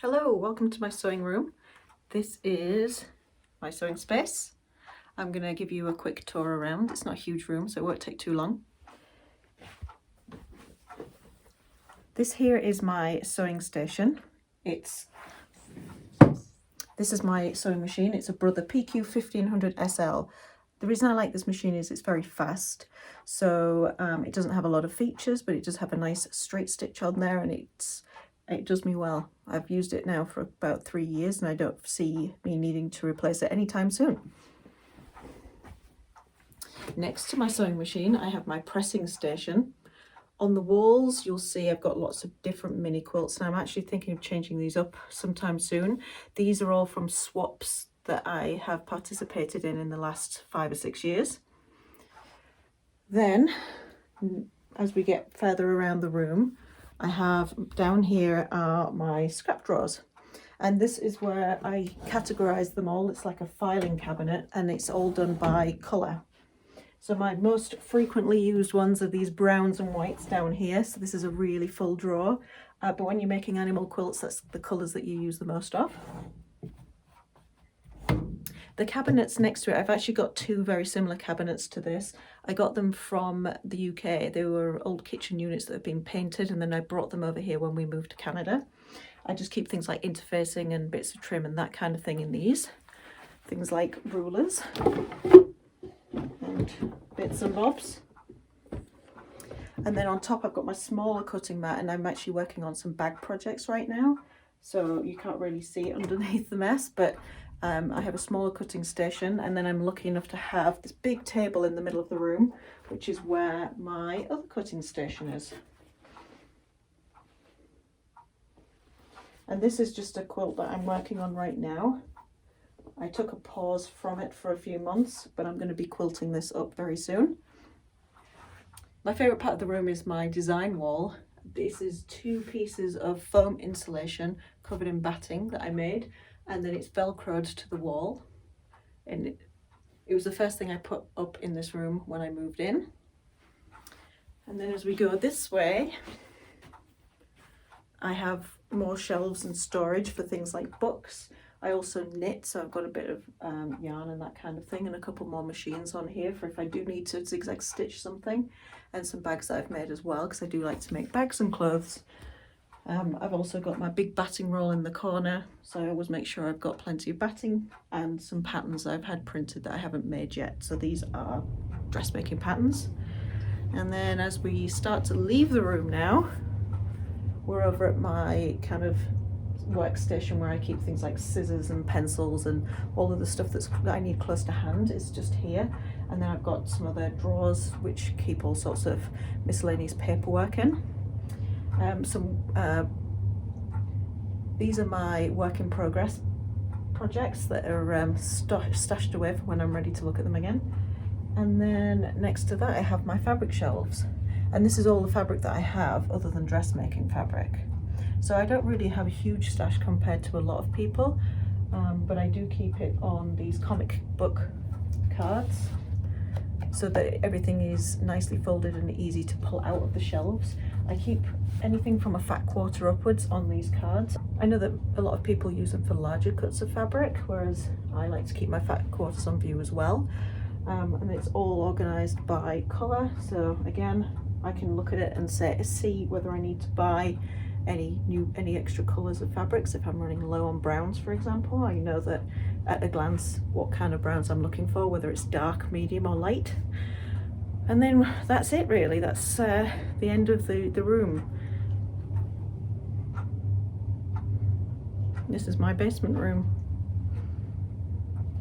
Hello, welcome to my sewing room. This is my sewing space. I'm going to give you a quick tour around. It's not a huge room, so it won't take too long. This here is my sewing station. This is my sewing machine. It's a Brother PQ 1500 SL. The reason I like this machine is it's very fast. So it doesn't have a lot of features, but it does have a nice straight stitch on there, and it does me well. I've used it now for about 3 years and I don't see me needing to replace it anytime soon. Next to my sewing machine, I have my pressing station. On the walls, you'll see I've got lots of different mini quilts, and I'm actually thinking of changing these up sometime soon. These are all from swaps that I have participated in the last 5 or 6 years. Then, as we get further around the room, I have down here are my scrap drawers, and this is where I categorize them all. It's like a filing cabinet, and it's all done by color. So my most frequently used ones are these browns and whites down here. So this is a really full drawer, but when you're making animal quilts, that's the colors that you use the most of. The cabinets next to it, I've actually got 2 very similar cabinets to this. I got them from the UK. They were old kitchen units that have been painted, and then I brought them over here when we moved to Canada. I just keep things like interfacing and bits of trim and that kind of thing in these. Things like rulers and bits and bobs. And then on top I've got my smaller cutting mat, and I'm actually working on some bag projects right now. So you can't really see it underneath the mess, but I have a smaller cutting station, and then I'm lucky enough to have this big table in the middle of the room, which is where my other cutting station is. And this is just a quilt that I'm working on right now. I took a pause from it for a few months, but I'm going to be quilting this up very soon. My favourite part of the room is my design wall. This is 2 pieces of foam insulation covered in batting that I made, and then it's velcroed to the wall, and it was the first thing I put up in this room when I moved in. And then as we go this way, I have more shelves and storage for things like books. I also knit, so I've got a bit of yarn and that kind of thing, and a couple more machines on here for if I do need to zigzag stitch something, and some bags that I've made as well, because I do like to make bags and clothes. I've also got my big batting roll in the corner, so I always make sure I've got plenty of batting, and some patterns I've had printed that I haven't made yet. So these are dressmaking patterns. And then as we start to leave the room now, we're over at my kind of workstation where I keep things like scissors and pencils and all of the stuff that I need close to hand is just here. And then I've got some other drawers which keep all sorts of miscellaneous paperwork in. These are my work in progress projects that are stashed away for when I'm ready to look at them again. And then next to that I have my fabric shelves, and this is all the fabric that I have other than dressmaking fabric. So I don't really have a huge stash compared to a lot of people, but I do keep it on these comic book cards so that everything is nicely folded and easy to pull out of the shelves. I keep anything from a fat quarter upwards on these cards. I know that a lot of people use them for larger cuts of fabric, whereas I like to keep my fat quarters on view as well. And it's all organised by colour, so again I can look at it and see whether I need to buy any extra colours of fabrics. If I'm running low on browns, for example, I know that at a glance what kind of browns I'm looking for, whether it's dark, medium or light. And then that's it really. That's the end of the room. This is my basement room.